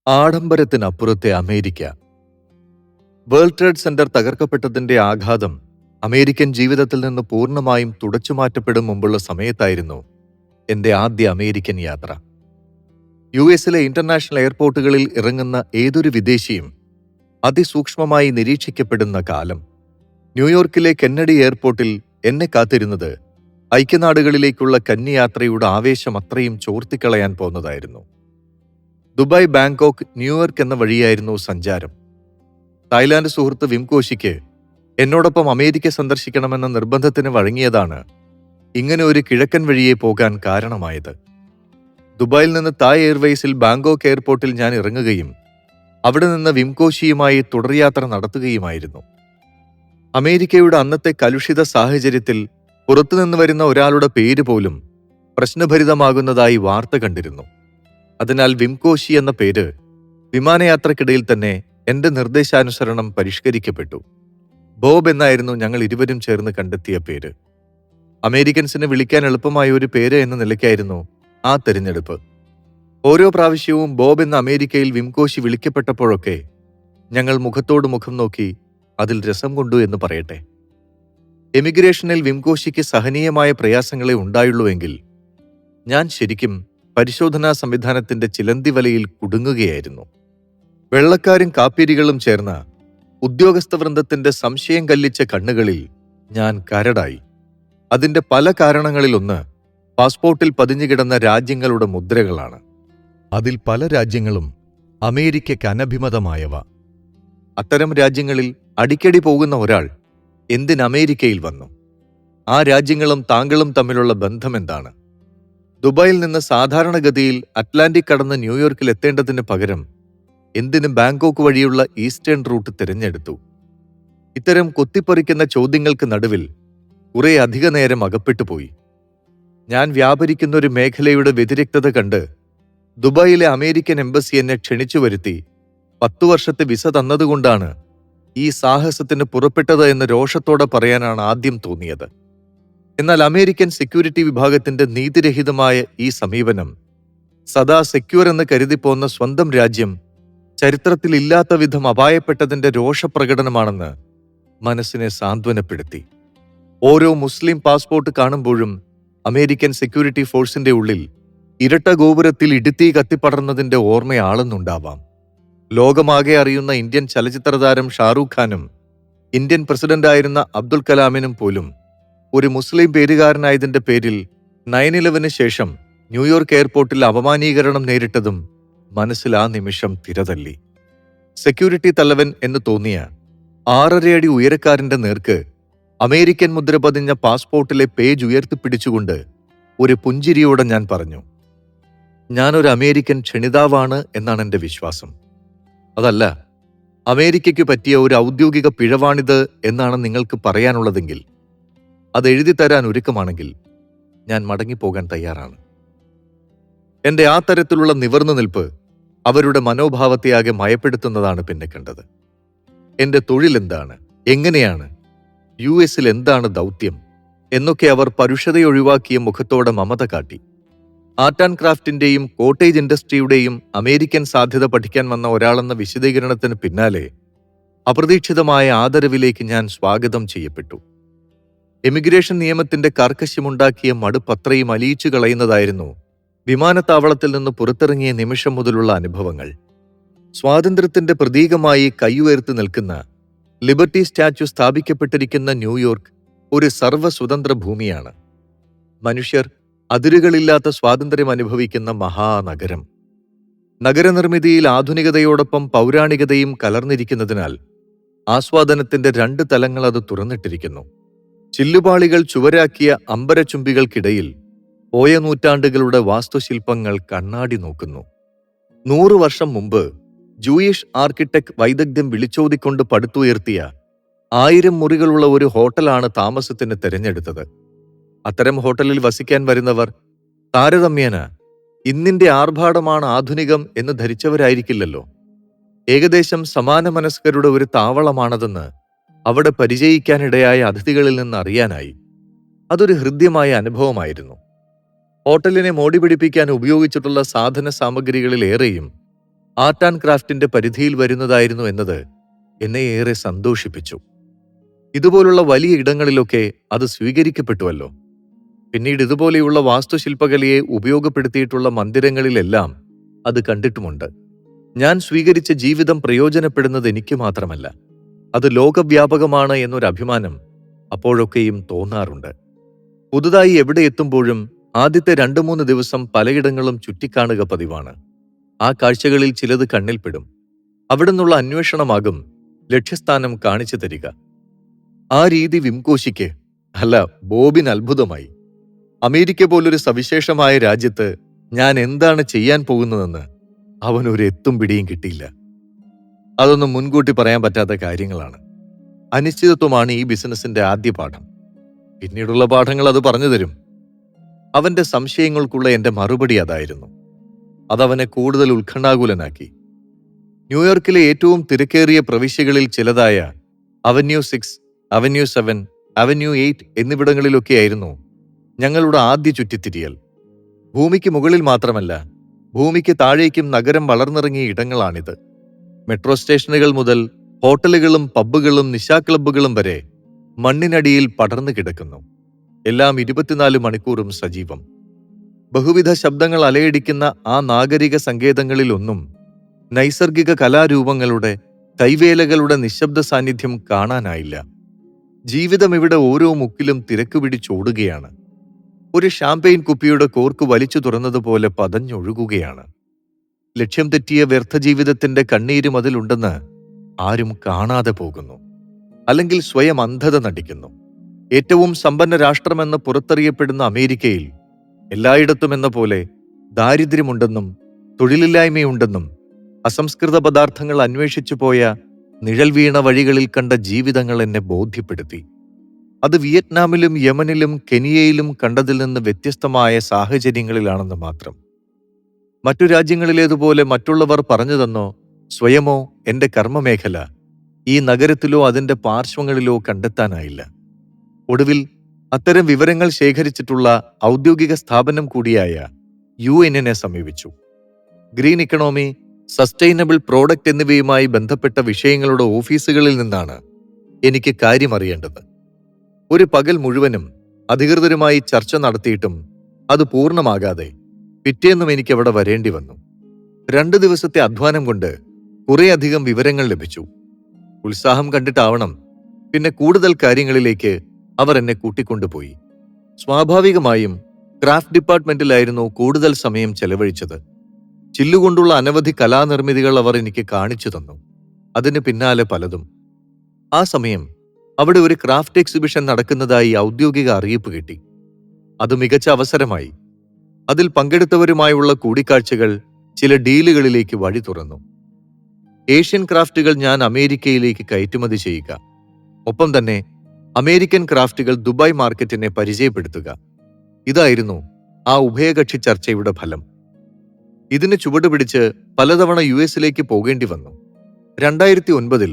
ആഡംബരത്തിനപ്പുറത്തെ America. World trade centre തകർക്കപ്പെട്ടതിന്റെ ആഘാതം American ജീവിതത്തിൽ നിന്ന് പൂർണ്ണമായും തുടച്ചുമാറ്റപ്പെടും മുമ്പുള്ള സമയത്തായിരുന്നു എന്റെ ആദ്യ അമേരിക്കൻ യാത്ര. യുഎസിലെ ഇന്റർനാഷണൽ എയർപോർട്ടുകളിൽ ഇറങ്ങുന്ന ഏതൊരു വിദേശിയും അതിസൂക്ഷ്മമായി നിരീക്ഷിക്കപ്പെടുന്ന കാലം. ന്യൂയോർക്കിലെ കെന്നഡി എയർപോർട്ടിൽ എന്നെ കാത്തിരുന്നത് ഐക്യനാടുകളിലേക്കുള്ള കന്നിയാത്രയുടെ ആവേശം അത്രയും ചോർത്തിക്കളയാൻ പോന്നതായിരുന്നു. ദുബായ്, ബാങ്കോക്ക്, ന്യൂയോർക്ക് എന്ന വഴിയായിരുന്നു സഞ്ചാരം. തായ്ലാന്റ് സുഹൃത്ത് വിംകോഷിക്ക് എന്നോടൊപ്പം അമേരിക്ക സന്ദർശിക്കണമെന്ന നിർബന്ധത്തിന് വഴങ്ങിയതാണ് ഇങ്ങനെ ഒരു കിഴക്കൻ വഴിയെ പോകാൻ കാരണമായത്. ദുബായിൽ നിന്ന് തായ് എയർവേസിൽ ബാങ്കോക്ക് എയർപോർട്ടിൽ ഞാൻ ഇറങ്ങുകയും അവിടെ നിന്ന് വിംകോഷിയുമായി തുടർയാത്ര നടത്തുകയുമായിരുന്നു. അമേരിക്കയുടെ അന്നത്തെ കലുഷിത സാഹചര്യത്തിൽ പുറത്തുനിന്ന് വരുന്ന ഒരാളുടെ പേര് പോലും പ്രശ്നഭരിതമാകുന്നതായി വാർത്ത കണ്ടിരുന്നു. അതിനാൽ വിംകോഷി എന്ന പേര് വിമാനയാത്രക്കിടയിൽ തന്നെ എന്റെ നിർദ്ദേശാനുസരണം പരിഷ്കരിക്കപ്പെട്ടു. ബോബ് എന്നായിരുന്നു ഞങ്ങൾ ഇരുവരും ചേർന്ന് കണ്ടെത്തിയ പേര്. അമേരിക്കൻസിന് വിളിക്കാൻ എളുപ്പമായ ഒരു പേര് എന്ന നിലയ്ക്കായിരുന്നു ആ തെരഞ്ഞെടുപ്പ്. ഓരോ പ്രാവശ്യവും ബോബ് എന്ന അമേരിക്കയിൽ വിംകോഷി വിളിക്കപ്പെട്ടപ്പോഴൊക്കെ ഞങ്ങൾ മുഖത്തോട് മുഖം നോക്കി അതിൽ രസം കൊണ്ടു എന്ന് പറയട്ടെ. എമിഗ്രേഷനിൽ വിംകോഷിക്ക് സഹനീയമായ പ്രയാസങ്ങളെ ഉണ്ടായുള്ളൂവെങ്കിൽ ഞാൻ ശരിക്കും പരിശോധനാ സംവിധാനത്തിന്റെ ചിലന്തിവലയിൽ കുടുങ്ങുകയായിരുന്നു. വെള്ളക്കാരും കാപ്പിരികളും ചേർന്ന ഉദ്യോഗസ്ഥവൃന്ദത്തിന്റെ സംശയം കല്ലിച്ച കണ്ണുകളിൽ ഞാൻ കരടായി. അതിന്റെ പല കാരണങ്ങളിലൊന്ന് പാസ്പോർട്ടിൽ പതിഞ്ഞുകിടന്ന രാജ്യങ്ങളുടെ മുദ്രകളാണ്. അതിൽ പല രാജ്യങ്ങളും അമേരിക്കയ്ക്ക് അനഭിമതമായവ. അത്തരം രാജ്യങ്ങളിൽ അടിക്കടി പോകുന്ന ഒരാൾ എന്തിന് അമേരിക്കയിൽ വന്നു? ആ രാജ്യങ്ങളും താങ്കളും തമ്മിലുള്ള ബന്ധമെന്താണ്? ദുബായിൽ നിന്ന് സാധാരണഗതിയിൽ അറ്റ്ലാന്റിക് കടന്ന് ന്യൂയോർക്കിൽ എത്തേണ്ടതിന് പകരം എന്തിന് ബാങ്കോക്ക് വഴിയുള്ള ഈസ്റ്റേൺ റൂട്ട് തിരഞ്ഞെടുത്തു? ഇത്തരം കൊത്തിപ്പറിക്കുന്ന ചോദ്യങ്ങൾക്ക് നടുവിൽ കുറെ അധിക നേരം അകപ്പെട്ടുപോയി. ഞാൻ വ്യാപരിക്കുന്ന ഒരു മേഖലയുടെ വ്യതിരിക്തത കണ്ട് ദുബായിലെ അമേരിക്കൻ എംബസി എന്നെ ക്ഷണിച്ചു വരുത്തി 10 വർഷത്തെ വിസ തന്നതുകൊണ്ടാണ് ഈ സാഹസത്തിന് പുറപ്പെട്ടത് എന്ന് രോഷത്തോടെ പറയാനാണ് ആദ്യം തോന്നിയത്. എന്നാൽ അമേരിക്കൻ സെക്യൂരിറ്റി വിഭാഗത്തിന്റെ നീതിരഹിതമായ ഈ സമീപനം സദാ സെക്യൂർ എന്ന് കരുതിപ്പോന്ന സ്വന്തം രാജ്യം ചരിത്രത്തിൽ ഇല്ലാത്ത വിധം അപായപ്പെട്ടതിന്റെ രോഷപ്രകടനമാണെന്ന് മനസ്സിനെ സാന്ത്വനപ്പെടുത്തി. ഓരോ മുസ്ലിം പാസ്പോർട്ട് കാണുമ്പോഴും അമേരിക്കൻ സെക്യൂരിറ്റി ഫോഴ്സിന്റെ ഉള്ളിൽ ഇരട്ട ഗോപുരത്തിൽ ഇടുത്തി കത്തിപ്പടർന്നതിന്റെ ഓർമ്മയാളെന്നുണ്ടാവാം. ലോകമാകെ അറിയുന്ന ഇന്ത്യൻ ചലച്ചിത്രതാരം ഷാറൂഖ് ഖാനും ഇന്ത്യൻ പ്രസിഡന്റായിരുന്ന അബ്ദുൽ കലാമിനും പോലും ഒരു മുസ്ലിം പേരുകാരനായതിന്റെ പേരിൽ 9/11 ശേഷം ന്യൂയോർക്ക് എയർപോർട്ടിൽ അപമാനീകരണം നേരിട്ടതും മനസ്സിൽ ആ നിമിഷം തിരതല്ലി. സെക്യൂരിറ്റി തലവൻ എന്ന് തോന്നിയ 6.5 അടി ഉയരക്കാരന്റെ നേർക്ക് അമേരിക്കൻ മുദ്ര പതിഞ്ഞ പാസ്പോർട്ടിലെ പേജ് ഉയർത്തിപ്പിടിച്ചുകൊണ്ട് ഒരു പുഞ്ചിരിയോടെ ഞാൻ പറഞ്ഞു, ഞാനൊരു അമേരിക്കൻ ക്ഷണിതാവാണ് എന്നാണ് എന്റെ വിശ്വാസം. അതല്ല, അമേരിക്കയ്ക്ക് പറ്റിയ ഒരു ഔദ്യോഗിക പിഴവാണിത് എന്നാണ് നിങ്ങൾക്ക് പറയാനുള്ളതെങ്കിൽ, അത് എഴുതി തരാൻ ഒരുക്കമാണെങ്കിൽ ഞാൻ മടങ്ങിപ്പോകാൻ തയ്യാറാണ്. എന്റെ ആ തരത്തിലുള്ള നിവർന്നു നിൽപ്പ് അവരുടെ മനോഭാവത്തെയാകെ മയപ്പെടുത്തുന്നതാണ് പിന്നെ കണ്ടത്. എന്റെ തൊഴിലെന്താണ്, എങ്ങനെയാണ്, യുഎസിൽ എന്താണ് ദൗത്യം എന്നൊക്കെ അവർ പരുഷതയൊഴിവാക്കിയ മുഖത്തോടെ മമത കാട്ടി. ആർട്ട് ആൻഡ് ക്രാഫ്റ്റിന്റെയും കോട്ടേജ് ഇൻഡസ്ട്രിയുടെയും അമേരിക്കൻ സാധ്യത പഠിക്കാൻ വന്ന ഒരാളെന്ന വിശദീകരണത്തിന് പിന്നാലെ അപ്രതീക്ഷിതമായ ആദരവിലേക്ക് ഞാൻ സ്വാഗതം ചെയ്യപ്പെട്ടു. എമിഗ്രേഷൻ നിയമത്തിന്റെ കർക്കശ്യമുണ്ടാക്കിയ മടുപ്പത്രയും അലിയിച്ചു കളയുന്നതായിരുന്നു വിമാനത്താവളത്തിൽ നിന്ന് പുറത്തിറങ്ങിയ നിമിഷം മുതലുള്ള അനുഭവങ്ങൾ. സ്വാതന്ത്ര്യത്തിന്റെ പ്രതീകമായി കൈയുയർത്തി നിൽക്കുന്ന ലിബർട്ടി സ്റ്റാച്യു സ്ഥാപിക്കപ്പെട്ടിരിക്കുന്ന ന്യൂയോർക്ക് ഒരു സർവ്വസ്വതന്ത്ര ഭൂമിയാണ്. മനുഷ്യർ അതിരുകളില്ലാത്ത സ്വാതന്ത്ര്യം അനുഭവിക്കുന്ന മഹാനഗരം. നഗരനിർമ്മിതിയിൽ ആധുനികതയോടൊപ്പം പൗരാണികതയും കലർന്നിരിക്കുന്നതിനാൽ ആസ്വാദനത്തിന്റെ 2 തലങ്ങൾ അത് തുറന്നിട്ടിരിക്കുന്നു. ചില്ലുപാളികൾ ചുവരാക്കിയ അമ്പരചുംബികൾക്കിടയിൽ പോയ നൂറ്റാണ്ടുകളുടെ വാസ്തുശില്പങ്ങൾ കണ്ണാടി നോക്കുന്നു. 100 വർഷം മുമ്പ് ജൂയിഷ് ആർക്കിടെക്ട് വൈദഗ്ധ്യം വിളിച്ചോതിക്കൊണ്ട് പടുത്തുയർത്തിയ 1000 മുറികളുള്ള ഒരു ഹോട്ടലാണ് താമസത്തിന് തിരഞ്ഞെടുത്തത്. അത്തരം ഹോട്ടലിൽ വസിക്കാൻ വരുന്നവർ താരതമ്യേന ഇന്നിന്റെ ആർഭാടമാണ് ആധുനികം എന്ന് ധരിച്ചവരായിരിക്കില്ലല്ലോ. ഏകദേശം സമാന മനസ്കരുടെ ഒരു താവളമാണതെന്ന് അവിടെ പരിചയിക്കാനിടയായ അതിഥികളിൽ നിന്ന് അറിയാനായി. അതൊരു ഹൃദ്യമായ അനുഭവമായിരുന്നു. ഹോട്ടലിനെ മോടി പിടിപ്പിക്കാൻ ഉപയോഗിച്ചിട്ടുള്ള സാധന സാമഗ്രികളിലേറെയും ആർട്ട് ആൻഡ് ക്രാഫ്റ്റിന്റെ പരിധിയിൽ വരുന്നതായിരുന്നു എന്നത് എന്നെ ഏറെ സന്തോഷിപ്പിച്ചു. ഇതുപോലുള്ള വലിയ ഇടങ്ങളിലൊക്കെ അത് സ്വീകരിക്കപ്പെട്ടുവല്ലോ. പിന്നീട് ഇതുപോലെയുള്ള വാസ്തുശില്പകലയെ ഉപയോഗപ്പെടുത്തിയിട്ടുള്ള മന്ദിരങ്ങളിലെല്ലാം അത് കണ്ടിട്ടുമുണ്ട്. ഞാൻ സ്വീകരിച്ച ജീവിതം പ്രയോജനപ്പെടുന്നത് എനിക്ക് മാത്രമല്ല, അത് ലോകവ്യാപകമാണ് എന്നൊരു അഭിമാനം അപ്പോഴൊക്കെയും തോന്നാറുണ്ട്. പുതുതായി എവിടെ എത്തുമ്പോഴും ആദ്യത്തെ 2-3 ദിവസം പലയിടങ്ങളും ചുറ്റിക്കാണുക പതിവാണ്. ആ കാഴ്ചകളിൽ ചിലത് കണ്ണിൽപ്പെടും. അവിടുന്നുള്ള അന്വേഷണമാകും ലക്ഷ്യസ്ഥാനം കാണിച്ചു തരിക. ആ രീതി വിംകോശിക്ക്, അല്ല ബോബിന് അത്ഭുതമായി. അമേരിക്ക പോലൊരു സവിശേഷമായ രാജ്യത്ത് ഞാൻ എന്താണ് ചെയ്യാൻ പോകുന്നതെന്ന് അവനൊരു എത്തും പിടിയും കിട്ടിയില്ല. അതൊന്നും മുൻകൂട്ടി പറയാൻ പറ്റാത്ത കാര്യങ്ങളാണ്. അനിശ്ചിതത്വമാണ് ഈ ബിസിനസിന്റെ ആദ്യ പാഠം. പിന്നീടുള്ള പാഠങ്ങൾ അത് പറഞ്ഞു തരും. അവന്റെ സംശയങ്ങൾക്കുള്ള എന്റെ മറുപടി അതായിരുന്നു. അതവനെ കൂടുതൽ ഉത്കണ്ഠാകുലനാക്കി. ന്യൂയോർക്കിലെ ഏറ്റവും തിരക്കേറിയ പ്രവിശ്യകളിൽ ചിലതായ അവന്യൂ 6, അവന്യൂ 7, അവന്യൂ 8 എന്നിവിടങ്ങളിലൊക്കെയായിരുന്നു ഞങ്ങളുടെ ആദ്യ ചുറ്റിത്തിരിയൽ. ഭൂമിക്ക് മുകളിൽ മാത്രമല്ല, ഭൂമിക്ക് താഴേക്കും നഗരം വളർന്നിറങ്ങിയ ഇടങ്ങളാണിത്. മെട്രോ സ്റ്റേഷനുകൾ മുതൽ ഹോട്ടലുകളും പബ്ബുകളും നിശാ ക്ലബ്ബുകളും വരെ മണ്ണിനടിയിൽ പടർന്നു കിടക്കുന്നു. എല്ലാം 24 മണിക്കൂറും സജീവം. ബഹുവിധ ശബ്ദങ്ങൾ അലയടിക്കുന്ന ആ നാഗരിക സങ്കേതങ്ങളിലൊന്നും നൈസർഗിക കലാരൂപങ്ങളുടെ, കൈവേലകളുടെ നിശബ്ദ സാന്നിധ്യം കാണാനായില്ല. ജീവിതം ഇവിടെ ഓരോ മുക്കിലും തിരക്ക് പിടിച്ചോടുകയാണ്. ഒരു ഷാമ്പെയിൻ കുപ്പിയുടെ കോർക്ക് വലിച്ചു തുറന്നതുപോലെ പതഞ്ഞൊഴുകുകയാണ്. ലക്ഷ്യം തെറ്റിയ വ്യർത്ഥജീവിതത്തിന്റെ കണ്ണീരും അതിലുണ്ടെന്ന് ആരും കാണാതെ പോകുന്നു, അല്ലെങ്കിൽ സ്വയം അന്ധത നടിക്കുന്നു. ഏറ്റവും സമ്പന്ന രാഷ്ട്രമെന്ന് പുറത്തറിയപ്പെടുന്ന അമേരിക്കയിൽ എല്ലായിടത്തും എന്ന പോലെ ദാരിദ്ര്യമുണ്ടെന്നും തൊഴിലില്ലായ്മയുണ്ടെന്നും അസംസ്കൃത പദാർത്ഥങ്ങൾ അന്വേഷിച്ചു പോയ നിഴൽ വീണ വഴികളിൽ കണ്ട ജീവിതങ്ങൾ എന്നെ ബോധ്യപ്പെടുത്തി. അത് വിയറ്റ്നാമിലും യമനിലും കെനിയയിലും കണ്ടതിൽ നിന്ന് വ്യത്യസ്തമായ സാഹചര്യങ്ങളിലാണെന്ന് മാത്രം. മറ്റു രാജ്യങ്ങളിലേതുപോലെ മറ്റുള്ളവർ പറഞ്ഞു തന്നോ സ്വയമോ എന്റെ കർമ്മമേഖല ഈ നഗരത്തിലോ അതിന്റെ പാർശ്വങ്ങളിലോ കണ്ടെത്താനായില്ല. ഒടുവിൽ അത്തരം വിവരങ്ങൾ ശേഖരിച്ചിട്ടുള്ള ഔദ്യോഗിക സ്ഥാപനം കൂടിയായ UN-നെ സമീപിച്ചു. ഗ്രീൻ ഇക്കണോമി, സസ്റ്റൈനബിൾ പ്രോഡക്റ്റ് എന്നിവയുമായി ബന്ധപ്പെട്ട വിഷയങ്ങളുടെ ഓഫീസുകളിൽ നിന്നാണ് എനിക്ക് കാര്യമറിയേണ്ടത്. ഒരു പകൽ മുഴുവനും അധികൃതരുമായി ചർച്ച നടത്തിയിട്ടും അത് പൂർണ്ണമാകാതെ പിറ്റേന്നും എനിക്കവിടെ വരേണ്ടി വന്നു. 2 ദിവസത്തെ അധ്വാനം കൊണ്ട് കുറേയധികം വിവരങ്ങൾ ലഭിച്ചു. ഉത്സാഹം കണ്ടിട്ടാവണം പിന്നെ കൂടുതൽ കാര്യങ്ങളിലേക്ക് അവർ എന്നെ കൂട്ടിക്കൊണ്ടുപോയി. സ്വാഭാവികമായും ക്രാഫ്റ്റ് ഡിപ്പാർട്ട്മെന്റിലായിരുന്നു കൂടുതൽ സമയം ചെലവഴിച്ചത്. ചില്ലുകൊണ്ടുള്ള അനവധി കലാനിർമ്മിതികൾ അവർ എനിക്ക് കാണിച്ചു തന്നു. അതിന് പിന്നാലെ പലതും. ആ സമയം അവിടെ ഒരു ക്രാഫ്റ്റ് എക്സിബിഷൻ നടക്കുന്നതായി ഔദ്യോഗിക അറിയിപ്പ് കിട്ടി. അത് മികച്ച അവസരമായി. അതിൽ പങ്കെടുത്തവരുമായുള്ള കൂടിക്കാഴ്ചകൾ ചില ഡീലുകളിലേക്ക് വഴി തുറന്നു. ഏഷ്യൻ ക്രാഫ്റ്റുകൾ ഞാൻ അമേരിക്കയിലേക്ക് കയറ്റുമതി ചെയ്യുക, ഒപ്പം തന്നെ അമേരിക്കൻ ക്രാഫ്റ്റുകൾ ദുബായ് മാർക്കറ്റിനെ പരിചയപ്പെടുത്തുക. ഇതായിരുന്നു ആ ഉഭയകക്ഷി ചർച്ചയുടെ ഫലം. ഇതിന് ചുവടുപിടിച്ച് പലതവണ US-ലേക്ക് പോകേണ്ടി വന്നു. 2009-ൽ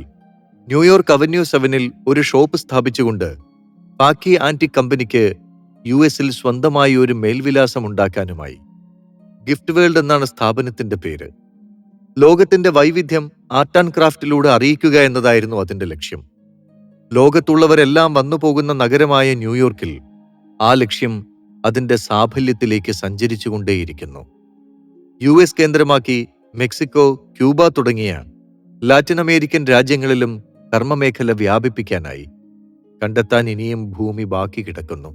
ന്യൂയോർക്ക് അവന്യൂ 7-ൽ ഒരു ഷോപ്പ് സ്ഥാപിച്ചുകൊണ്ട് പാക്കി ആന്റിക് കമ്പനിക്ക് US-ൽ സ്വന്തമായി ഒരു മേൽവിലാസമുണ്ടാക്കാനുമായി. ഗിഫ്റ്റ് വേൾഡ് എന്നാണ് സ്ഥാപനത്തിന്റെ പേര്. ലോകത്തിന്റെ വൈവിധ്യം ആർട്ട് ആൻഡ് ക്രാഫ്റ്റിലൂടെ അറിയിക്കുക എന്നതായിരുന്നു അതിന്റെ ലക്ഷ്യം. ലോകത്തുള്ളവരെല്ലാം വന്നുപോകുന്ന നഗരമായ ന്യൂയോർക്കിൽ ആ ലക്ഷ്യം അതിന്റെ സാഫല്യത്തിലേക്ക് സഞ്ചരിച്ചുകൊണ്ടേയിരിക്കുന്നു. US കേന്ദ്രമാക്കി മെക്സിക്കോ, ക്യൂബ തുടങ്ങിയ ലാറ്റിൻ അമേരിക്കൻ രാജ്യങ്ങളിലും കർമ്മമേഖല വ്യാപിപ്പിക്കാനായി. കണ്ടെത്താൻ ഇനിയും ഭൂമി ബാക്കി കിടക്കുന്നു.